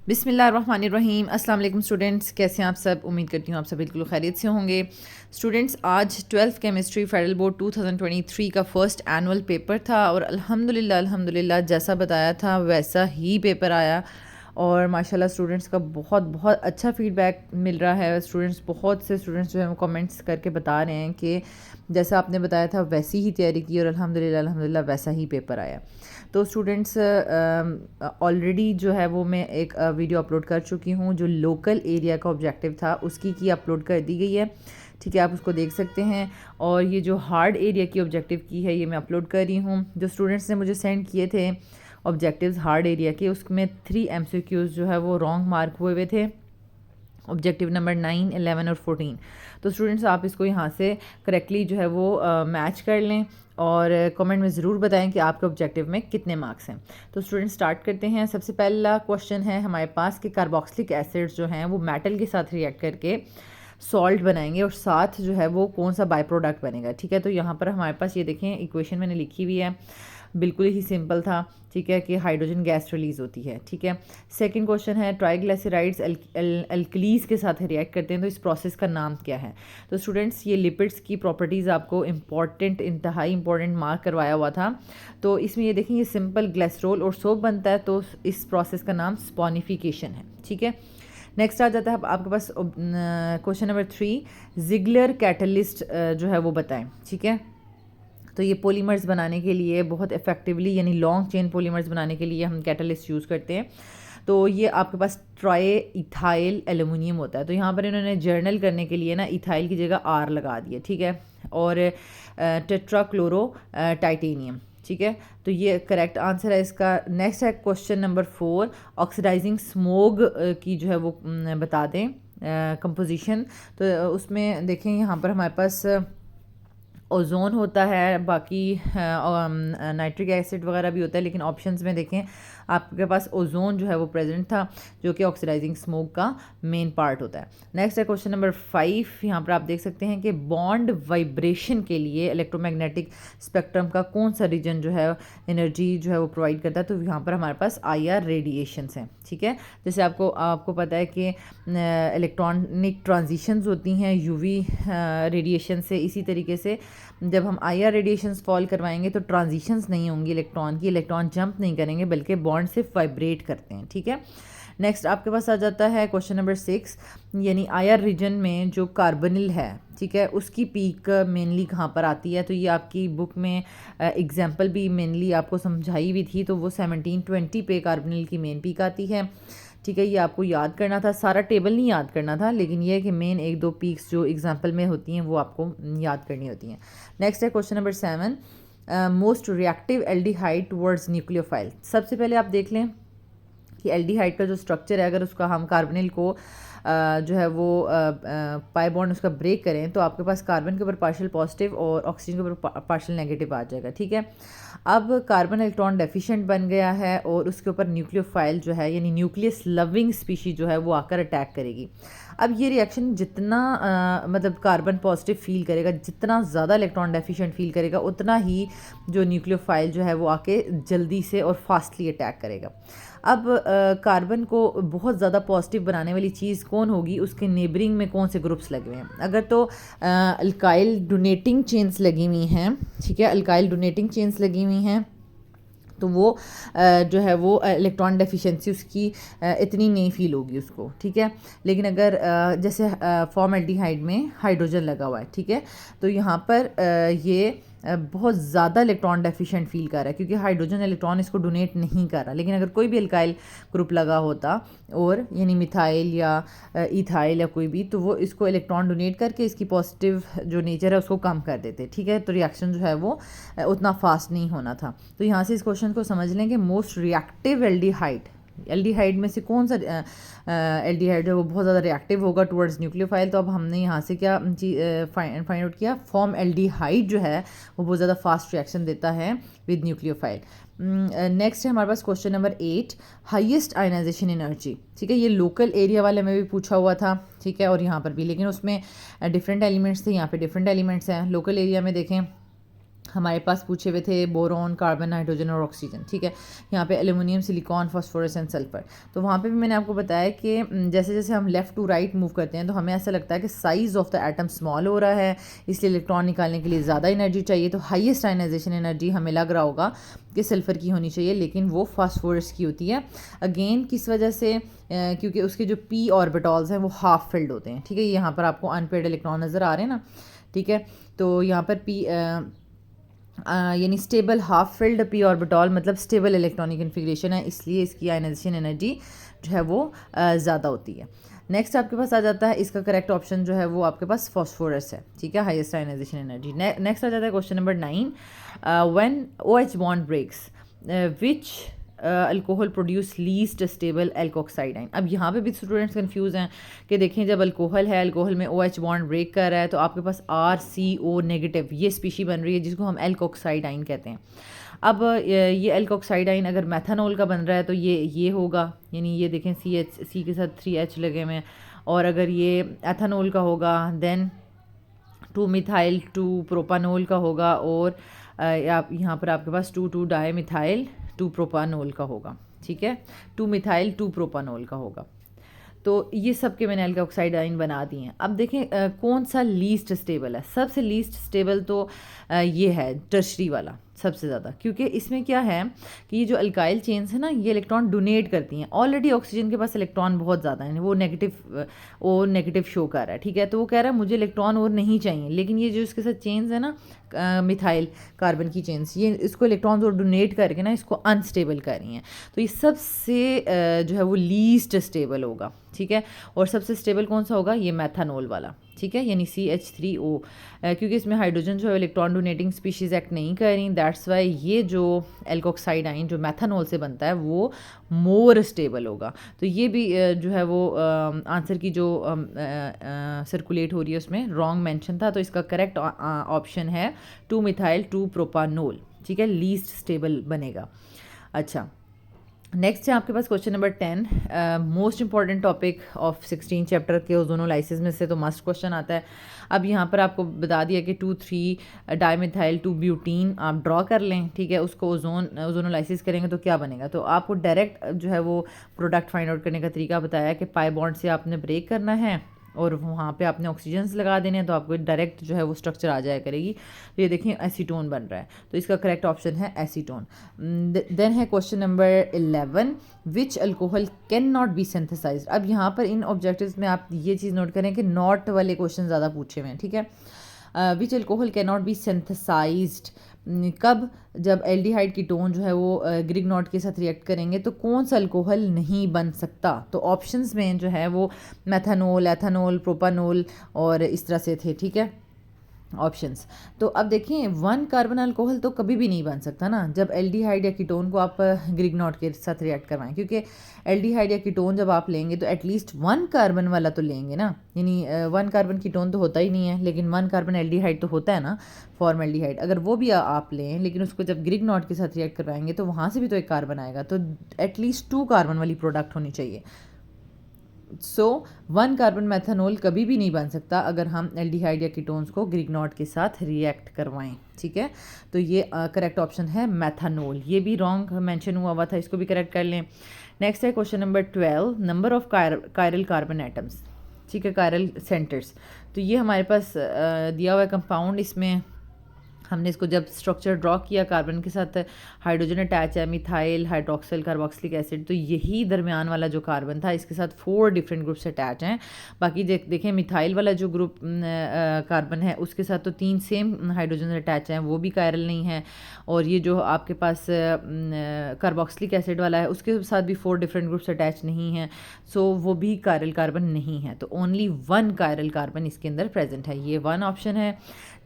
बिस्मिल्लाहिर्रहमानिर्रहीम। अस्सलाम वालेकुम स्टूडेंट्स, कैसे हैं आप सब? उम्मीद करती हूँ आप सब बिल्कुल खैरियत से होंगे। स्टूडेंट्स, आज 12th केमिस्ट्री फेडरल बोर्ड 2023 का फ़र्स्ट एनुअल पेपर था और अल्हम्दुलिल्लाह जैसा बताया था वैसा ही पेपर आया और माशाल्लाह स्टूडेंट्स का बहुत बहुत अच्छा फ़ीडबैक मिल रहा है। बहुत से स्टूडेंट्स जो है वो कमेंट्स करके बता रहे हैं कि जैसा आपने बताया था वैसी ही तैयारी की और अल्हम्दुलिल्लाह वैसा ही पेपर आया। तो स्टूडेंट्स, ऑलरेडी जो है वो मैं एक वीडियो अपलोड कर चुकी हूँ जो लोकल एरिया का ऑब्जेक्टिव था उसकी की अपलोड कर दी गई है। ठीक है, आप उसको देख सकते हैं। और ये जो हार्ड एरिया की ऑब्जेक्टिव की है ये मैं अपलोड कर रही हूँ। जो स्टूडेंट्स ने मुझे सेंड किए थे ऑब्जेक्टिव्स हार्ड एरिया के, उसमें 3 MCQs जो है वो रॉन्ग मार्क हुए थे, ऑब्जेक्टिव नंबर 9, 11 और 14। तो स्टूडेंट्स, आप इसको यहाँ से करेक्टली जो है वो मैच कर लें और कमेंट में ज़रूर बताएं कि आपके ऑब्जेक्टिव में कितने मार्क्स हैं। तो स्टूडेंट स्टार्ट करते हैं। सबसे पहला क्वेश्चन है हमारे पास कि कार्बोक्सिलिक एसिड्स जो हैं वो मेटल के साथ रिएक्ट करके सॉल्ट बनाएंगे और साथ जो है वो कौन सा बाय प्रोडक्ट बनेगा। ठीक है, तो यहाँ पर हमारे पास ये देखें इक्वेशन मैंने लिखी हुई है, बिल्कुल ही सिंपल था। ठीक है, कि हाइड्रोजन गैस रिलीज़ होती है। ठीक है, सेकंड क्वेश्चन है ट्राइग्लिसराइड्स अल्कलीज के साथ रिएक्ट करते हैं तो इस प्रोसेस का नाम क्या है। तो स्टूडेंट्स, ये लिपिड्स की प्रॉपर्टीज़ आपको इंतहाई इंपॉर्टेंट मार्क करवाया हुआ था। तो इसमें ये देखें, ये सिंपल ग्लिसरॉल और सोप बनता है तो इस प्रोसेस का नाम स्पॉनिफिकेशन है। ठीक है, नेक्स्ट आ जाता है आपके पास क्वेश्चन नंबर 3, जिगलर कैटलिस्ट जो है वो बताएं। ठीक है, तो ये पॉलीमर्स बनाने के लिए बहुत इफेक्टिवली, यानी लॉन्ग चेन पॉलीमर्स बनाने के लिए हम कैटलिस्ट यूज़ करते हैं। तो ये आपके पास ट्राई इथाइल एल्युमिनियम होता है। तो यहाँ पर इन्होंने जर्नल करने के लिए ना इथाइल की जगह आर लगा दिया। ठीक है, और टेट्राक्लोरो टाइटेनियम। ठीक है, तो ये करेक्ट आंसर है इसका। नेक्स्ट है क्वेश्चन नंबर 4, ऑक्सीडाइजिंग स्मोग की जो है वो बता दें कंपोजिशन। तो उसमें देखें यहाँ पर हमारे पास ओजोन होता है, बाकी नाइट्रिक एसिड वगैरह भी होता है, लेकिन ऑप्शंस में देखें आपके पास ओजोन जो है वो प्रेजेंट था जो कि ऑक्सीडाइजिंग स्मोक का मेन पार्ट होता है। नेक्स्ट है क्वेश्चन नंबर 5, यहाँ पर आप देख सकते हैं कि बॉन्ड वाइब्रेशन के लिए इलेक्ट्रोमैग्नेटिक स्पेक्ट्रम का कौन सा रीजन जो है एनर्जी जो है वो प्रोवाइड करता है। तो यहाँ पर हमारे पास IR रेडिएशंस हैं। ठीक है, जैसे आपको पता है कि इलेक्ट्रॉनिक ट्रांजिशंस होती हैं UV रेडिएशन से, इसी तरीके से जब हम IR रेडिएशंस फॉल करवाएंगे तो ट्रांजिशंस नहीं होंगी इलेक्ट्रॉन की, इलेक्ट्रॉन जंप नहीं करेंगे बल्कि बॉन्ड सिर्फ वाइब्रेट करते हैं। ठीक है, नेक्स्ट आपके पास आ जाता है क्वेश्चन नंबर 6, यानी IR रीजन में जो कार्बनिल है, ठीक है, उसकी पीक मेनली कहाँ पर आती है। तो ये आपकी बुक में एग्जाम्पल भी मेनली आपको समझाई हुई थी, तो वो 1720 पे कार्बनिल की मेन पीक आती है। ठीक है, ये आपको याद करना था, सारा टेबल नहीं याद करना था, लेकिन ये है कि मेन 1-2 पीक्स जो एग्जाम्पल में होती हैं वो आपको याद करनी होती हैं। नेक्स्ट है question number 7, most reactive aldehyde towards nucleophile. सबसे पहले आप देख लें कि एल्डिहाइड का जो स्ट्रक्चर है, अगर उसका हम कार्बनिल को जो है वो पाई बॉन्ड उसका ब्रेक करें तो आपके पास कार्बन के ऊपर पार्शियल पॉजिटिव और ऑक्सीजन के ऊपर पार्शियल नेगेटिव आ जाएगा। ठीक है, अब कार्बन इलेक्ट्रॉन डेफिशिएंट बन गया है और उसके ऊपर न्यूक्लियोफाइल जो है यानी न्यूक्लियस लविंग स्पीशीज जो है वो आकर अटैक करेगी। अब ये रिएक्शन जितना मतलब कार्बन पॉजिटिव फील करेगा, जितना ज़्यादा इलेक्ट्रॉन डेफिशिएंट फील करेगा, उतना ही जो न्यूक्लियोफाइल जो है वो आके जल्दी से और फास्टली अटैक करेगा। अब कार्बन को बहुत ज़्यादा पॉजिटिव बनाने वाली चीज़ कौन होगी, उसके नेबरिंग में कौन से ग्रुप्स लगे हुए हैं। अगर तो अल्काइल डोनेटिंग चेन्स लगी हुई हैं, ठीक है, अल्काइल डोनेटिंग चेन्स लगी हुई हैं, तो वो जो है वो इलेक्ट्रॉन डेफिशिएंसी उसकी इतनी नहीं फील होगी उसको। ठीक है, लेकिन अगर जैसे फॉर्मल्डिहाइड में हाइड्रोजन लगा हुआ है, ठीक है, तो यहाँ पर ये बहुत ज़्यादा इलेक्ट्रॉन डेफिशिएंट फील कर रहा है क्योंकि हाइड्रोजन इलेक्ट्रॉन इसको डोनेट नहीं कर रहा। लेकिन अगर कोई भी अल्काइल ग्रुप लगा होता और यानी मिथाइल या इथाइल या कोई भी, तो वो इसको इलेक्ट्रॉन डोनेट करके इसकी पॉजिटिव जो नेचर है उसको कम कर देते। ठीक है, तो रिएक्शन जो है वो उतना फास्ट नहीं होना था। तो यहाँ से इस क्वेश्चन को समझ लें कि मोस्ट रिएक्टिव एल्डिहाइड में से कौन सा एल्डिहाइड है वो बहुत ज़्यादा रिएक्टिव होगा टुवर्ड्स न्यूक्लियोफाइल। तो अब हमने यहाँ से क्या फाइंड आउट किया, फॉर्म एल्डिहाइड जो है वो बहुत ज़्यादा फास्ट रिएक्शन देता है विद न्यूक्लियोफाइल। नेक्स्ट है हमारे पास question number 8, highest ionization energy. ठीक है, ये लोकल एरिया वाले में भी पूछा हुआ था। ठीक है, और यहाँ पर भी, लेकिन उसमें डिफरेंट एलिमेंट्स थे, यहाँ पे डिफरेंट एलिमेंट्स हैं। लोकल एरिया में देखें हमारे पास पूछे हुए थे बोरॉन, कार्बन, नाइट्रोजन और ऑक्सीजन, ठीक है। यहाँ पे aluminium, silicon, phosphorus and sulphur. तो वहाँ पे भी मैंने आपको बताया कि जैसे जैसे हम लेफ़्ट टू राइट मूव करते हैं तो हमें ऐसा लगता है कि size of the atom small हो रहा है, इसलिए इलेक्ट्रॉन निकालने के लिए ज़्यादा एनर्जी चाहिए। तो हाईएस्ट आयनाइजेशन एनर्जी हमें लग रहा होगा कि सल्फ़र की होनी चाहिए, लेकिन वो फास्फोरस की होती है। अगेन किस वजह से? क्योंकि उसके जो पी ऑर्बिटॉल्स हैं वो हाफ फिल्ड होते हैं, ठीक है। यहाँ पर आपको अनपेयर्ड इलेक्ट्रॉन नज़र आ रहे हैं ना, ठीक है। तो यहाँ पर पी यानी stable half filled P orbital मतलब स्टेबल इलेक्ट्रॉनिक कन्फिग्रेशन है, इसलिए इसकी आयनाइजेशन एनर्जी जो है वो ज़्यादा होती है। नेक्स्ट आपके पास आ जाता है, इसका करेक्ट ऑप्शन जो है वो आपके पास फॉस्फोरस है, ठीक है, हाईएस्ट आयनाइजेशन एनर्जी। नेक्स्ट आ जाता है question number 9, when OH bond breaks which alcohol produce least stable alkoxide ion. अब यहाँ पे भी स्टूडेंट्स कंफ्यूज हैं कि देखें जब अल्कोहल है, अल्कोहल में OH बॉन्ड ब्रेक कर रहा है तो आपके पास RCO नेगेटिव ये स्पीशी बन रही है जिसको हम एल्कोक्साइड आइन कहते हैं। अब ये एल्कोक्साइड आइन अगर मैथानॉल का बन रहा है तो ये होगा, यानी ये देखें C के साथ 3H लगे हुए हैं। और अगर ये एथानॉल का होगा देन 2 मिथाइल 2 प्रोपानॉल का होगा, और यहाँ पर आपके पास 2 डाई मिथाइल 2 प्रोपानॉल का होगा, ठीक है, 2 मिथाइल 2 प्रोपानॉल का होगा। तो ये सब के मैंने एल्कोक्साइड आइन बना दिए हैं। अब देखें कौन सा लीस्ट स्टेबल है। सबसे लीस्ट स्टेबल तो ये है टर्शरी वाला सबसे ज़्यादा, क्योंकि इसमें क्या है कि ये जो अल्काइल चेन्स है ना ये इलेक्ट्रॉन डोनेट करती हैं। ऑलरेडी ऑक्सीजन के पास इलेक्ट्रॉन बहुत ज़्यादा है, वो नेगेटिव शो कर रहा है, ठीक है। तो वो कह रहा है मुझे इलेक्ट्रॉन और नहीं चाहिए, लेकिन ये जो इसके साथ चेन्स है ना मिथाइल कार्बन की चेन्स, ये इसको इलेक्ट्रॉन्स और डोनेट करके ना इसको अनस्टेबल कर रही हैं। तो ये सबसे जो है वो लीस्ट स्टेबल होगा, ठीक है। और सबसे स्टेबल कौन सा होगा? ये मैथानॉल वाला, ठीक है, यानी CH3O, क्योंकि इसमें हाइड्रोजन जो है इलेक्ट्रॉन डोनेटिंग स्पीशीज़ एक्ट नहीं कर रही, दैट्स वाई ये जो एल्कोक्साइड आइन जो मैथानॉल से बनता है वो मोर स्टेबल होगा। तो ये भी जो है वो आंसर की जो सर्कुलेट हो रही है उसमें रॉन्ग मेंशन था, तो इसका करेक्ट ऑप्शन है 2 मिथाइल 2 प्रोपानॉल, ठीक है, लीस्ट स्टेबल बनेगा। अच्छा, नेक्स्ट है आपके पास question number 10, most important topic of 16 chapter के ओजोनोलाइसिस में से तो मस्ट क्वेश्चन आता है। अब यहाँ पर आपको बता दिया कि 2,3 डाईमिथाइल 2 ब्यूटीन आप ड्रॉ कर लें, ठीक है। उसको ओजोनोलाइसिस करेंगे तो क्या बनेगा? तो आपको डायरेक्ट जो है वो प्रोडक्ट फाइंड आउट करने का तरीका बताया कि पाई बॉन्ड से आपने ब्रेक करना है और वहाँ पे आपने ऑक्सीजन्स लगा देने हैं, तो आपको डायरेक्ट जो है वो स्ट्रक्चर आ जाया करेगी। तो ये देखें एसीटोन बन रहा है, तो इसका करेक्ट ऑप्शन है एसीटोन। देन है question number 11, which alcohol can not be synthesized. अब यहाँ पर इन ऑब्जेक्टिव्स में आप ये चीज़ नोट करें कि नॉट वाले क्वेश्चन ज़्यादा पूछे हुए हैं, ठीक है। Which alcohol can not be synthesised, कब? जब एल्डिहाइड कीटोन जो है वो ग्रिग्नॉट के साथ रिएक्ट करेंगे तो कौन सा अल्कोहल नहीं बन सकता? तो ऑप्शंस में जो है वो मैथानॉल, एथानॉल, प्रोपानॉल और इस तरह से थे, ठीक है, ऑप्शंस। तो अब देखिए 1 कार्बन अल्कोहल तो कभी भी नहीं बन सकता ना जब एल्डिहाइड या कीटोन को आप ग्रिग्नॉट के साथ रिएक्ट करवाएं, क्योंकि एल्डिहाइड या कीटोन जब आप लेंगे तो एटलीस्ट 1 कार्बन वाला तो लेंगे ना, यानी 1 कार्बन कीटोन तो होता ही नहीं है, लेकिन 1 कार्बन एल्डिहाइड तो होता है ना, फॉर्मल्डिहाइड। अगर वो भी आप लें लेकिन उसको जब ग्रिग्नॉट के साथ रिएक्ट करवाएंगे तो वहाँ से भी तो 1 कार्बन आएगा, तो एटलीस्ट 2 कार्बन वाली प्रोडक्ट होनी चाहिए। सो 1 कार्बन मैथानॉल कभी भी नहीं बन सकता अगर हम एल्डिहाइड या कीटोन्स को ग्रिग्नॉट के साथ रिएक्ट करवाएं, ठीक है। तो ये करेक्ट ऑप्शन है मैथानॉल। ये भी रॉन्ग मेंशन हुआ था, इसको भी करेक्ट कर लें। नेक्स्ट है question number 12, number of chiral carbon atoms, ठीक है, कायरल सेंटर्स। तो ये हमारे पास दिया हुआ है कंपाउंड, इसमें हमने इसको जब स्ट्रक्चर ड्रॉ किया कार्बन के साथ हाइड्रोजन अटैच है, मिथाइल हाइड्रोक्सिल कार्बोक्सिलिक एसिड, तो यही दरमियान वाला जो कार्बन था इसके साथ 4 डिफरेंट ग्रुप्स अटैच हैं। बाकी देखें मिथाइल वाला जो ग्रुप कार्बन है उसके साथ तो 3 सेम हाइड्रोजन अटैच हैं, वो भी कायरल नहीं है। और ये जो आपके पास कार्बोक्सिलिक एसिड वाला है उसके साथ भी 4 डिफरेंट ग्रुप्स अटैच नहीं हैं, सो वो भी कायरल कार्बन नहीं है। तो ओनली 1 कायरल कार्बन इसके अंदर प्रेजेंट है, ये 1 ऑप्शन है।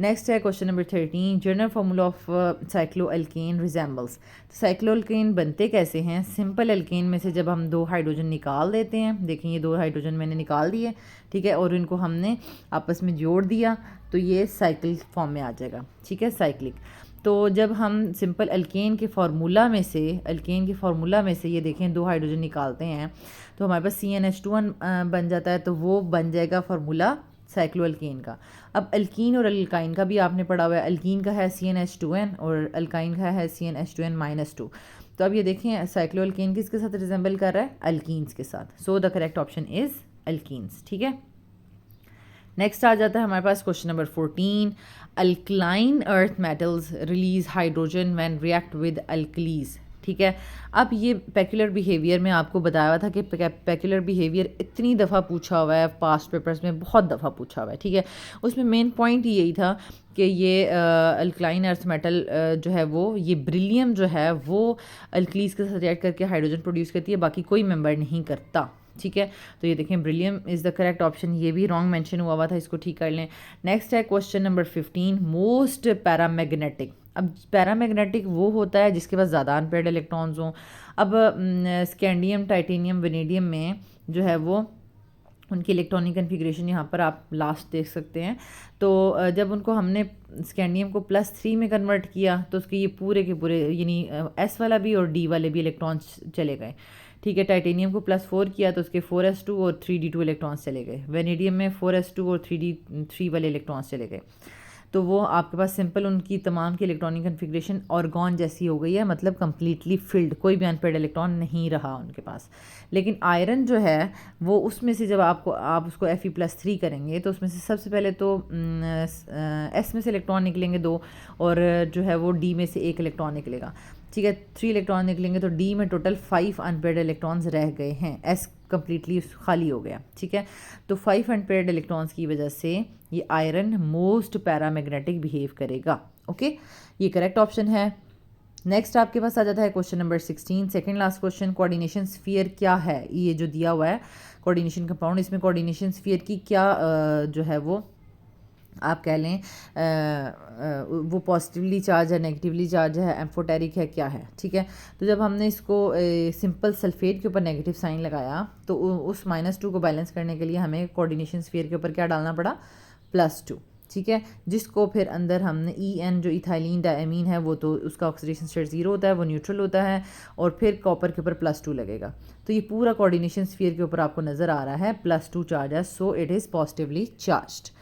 नेक्स्ट है question number 13, general formula of cycloalkane resembles. Cycloalkane बनते कैसे हैं? सिंपल एल्केन में से जब हम 2 हाइड्रोजन निकाल देते हैं, देखें ये 2 हाइड्रोजन मैंने निकाल दिए, ठीक है, और इनको हमने आपस में जोड़ दिया तो ये साइकिल फॉर्म में आ जाएगा, ठीक है, साइक्लिक। तो जब हम सिंपल अल्केन के फार्मूला में से ये देखें 2 हाइड्रोजन निकालते हैं तो हमारे पास CnH2 बन जाता है, तो वो बन जाएगा फार्मूला साइक्लोअल्केन का। अब अल्कीन और अल्काइन का भी आपने पढ़ा हुआ है, अल्कीन का है CnH2n और अल्काइन का है CnH2n-2। तो अब ये देखें साइक्लोअल्केन किसके साथ रिजेंबल कर रहा है, अल्कीन्स के साथ। So the correct option is alkynes, ठीक है। नेक्स्ट आ जाता है हमारे पास question number 14। Alkaline earth metals release hydrogen when react with alkalis, ठीक है। अब ये पेक्युलर बिहेवियर में आपको बताया हुआ था कि पेक्युलर बिहेवियर इतनी दफ़ा पूछा हुआ है, पास्ट पेपर्स में बहुत दफ़ा पूछा हुआ है, ठीक है। उसमें मेन पॉइंट यही था कि ये अल्कलाइन अर्थ मेटल जो है वो, ये ब्रिलियम जो है वो अल्कलीज के साथ रिएक्ट करके हाइड्रोजन प्रोड्यूस करती है, बाकी कोई मेंबर नहीं करता, ठीक है। तो ये देखें beryllium is the correct option, ये भी रॉन्ग मेंशन हुआ था, इसको ठीक कर लें। नेक्स्ट है क्वेश्चन नंबर 15। Most paramagnetic. अब पैरामैग्नेटिक वो होता है जिसके पास ज़्यादा अनपेयर्ड इलेक्ट्रॉन्स हों। अब स्कैंडियम, टाइटेनियम, वेनेडियम में जो है वो उनकी इलेक्ट्रॉनिक कन्फिग्रेशन यहाँ पर आप लास्ट देख सकते हैं। तो जब उनको हमने स्कैंडियम को +3 में कन्वर्ट किया तो उसके ये पूरे के पूरे यानी S वाला भी और D वाले भी इलेक्ट्रॉन्स चले गए, ठीक है। टाइटेनियम को +4 किया तो उसके 4s2 और 3d2 इलेक्ट्रॉन्स चले गए। वेनेडियम में 4s2 और 3d3 वाले इलेक्ट्रॉन्स चले गए। तो वो आपके पास सिंपल उनकी तमाम की इलेक्ट्रॉनिक कन्फिग्रेशन ऑर्गॉन जैसी हो गई है, मतलब कम्प्लीटली फिल्ड, कोई भी अनपेयर्ड इलेक्ट्रॉन नहीं रहा उनके पास। लेकिन आयरन जो है वो उसमें से जब आप उसको Fe+3 करेंगे तो उसमें से सबसे पहले तो S में से इलेक्ट्रॉन निकलेंगे 2 और जो है वो D में से 1 इलेक्ट्रॉन निकलेगा, ठीक है। 3 इलेक्ट्रॉन निकलेंगे तो D में टोटल 5 अनपेयर्ड इलेक्ट्रॉन्स रह गए हैं, S कम्प्लीटली खाली हो गया, ठीक है। तो 5 अनपेयर्ड इलेक्ट्रॉन्स की वजह से ये आयरन मोस्ट पैरामैग्नेटिक बिहेव करेगा, ओके। ये करेक्ट ऑप्शन है। नेक्स्ट आपके पास आ जाता है question number 16, second last question. Coordination sphere क्या है, ये जो दिया हुआ है कोऑर्डिनेशन कंपाउंड, इसमें कोऑर्डिनेशन स्फीयर की क्या जो है वो आप कह लें वो पॉजिटिवली चार्ज है, नेगेटिवली चार्ज है, एम्फोटेरिक है, क्या है, ठीक है। तो जब हमने इसको सिंपल सल्फेट के ऊपर नेगेटिव साइन लगाया तो उस -2 को बैलेंस करने के लिए हमें कोऑर्डिनेशन स्फीयर के ऊपर क्या डालना पड़ा, +2, ठीक है। जिसको फिर अंदर हमने EN जो इथाइलिन डायमीन है वो तो उसका ऑक्सीडेशन स्टेट 0 होता है, वो न्यूट्रल होता है, और फिर कॉपर के ऊपर +2 लगेगा। तो ये पूरा कोऑर्डिनेशन स्फीयर के ऊपर आपको नज़र आ रहा है +2 चार्ज है, so it is positively charged.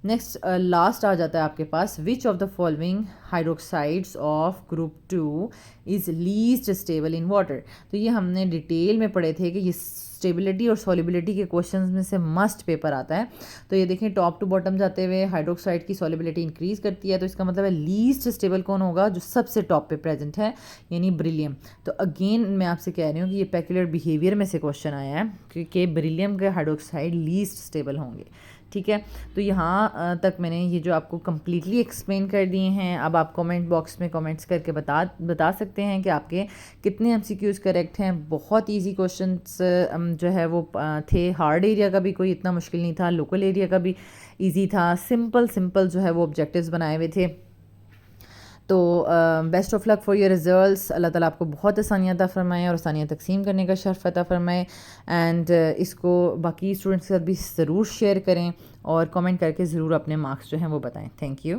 Next last आ जाता है आपके पास, which of the following hydroxides of group 2 is least stable in water. तो ये हमने डिटेल में पढ़े थे कि ये स्टेबिलिटी और सॉलिबिलिटी के क्वेश्चंस में से मस्ट पेपर आता है। तो ये देखें टॉप टू बॉटम जाते हुए हाइड्रोक्साइड की सॉलिबिलिटी इंक्रीज करती है, तो इसका मतलब है लीस्ट स्टेबल कौन होगा, जो सबसे टॉप पे प्रेजेंट है, यानी ब्रिलियम। तो अगेन मैं आपसे कह रही हूँ कि ये पेक्युलर बिहेवियर में से क्वेश्चन आया है कि ब्रिलियम के हाइड्रोक्साइड लीस्ट स्टेबल होंगे, ठीक है। तो यहाँ तक मैंने ये जो आपको कम्प्लीटली एक्सप्लेन कर दिए हैं। अब आप कमेंट बॉक्स में कमेंट्स करके बता सकते हैं कि आपके कितने MCQs करेक्ट हैं। बहुत इजी क्वेश्चंस जो है वो थे, हार्ड एरिया का भी कोई इतना मुश्किल नहीं था, लोकल एरिया का भी इजी था, सिंपल जो है वो ऑब्जेक्टिव्स बनाए हुए थे। तो best of luck for your results. अल्लाह ताला आपको बहुत आसानियाँ अता फरमाएँ और आसानियाँ तकसीम करने का शर्फ अता फरमाए। एंड इसको बाकी स्टूडेंट्स के साथ भी ज़रूर शेयर करें और कमेंट करके ज़रूर अपने मार्क्स जो हैं वो बताएं। Thank you.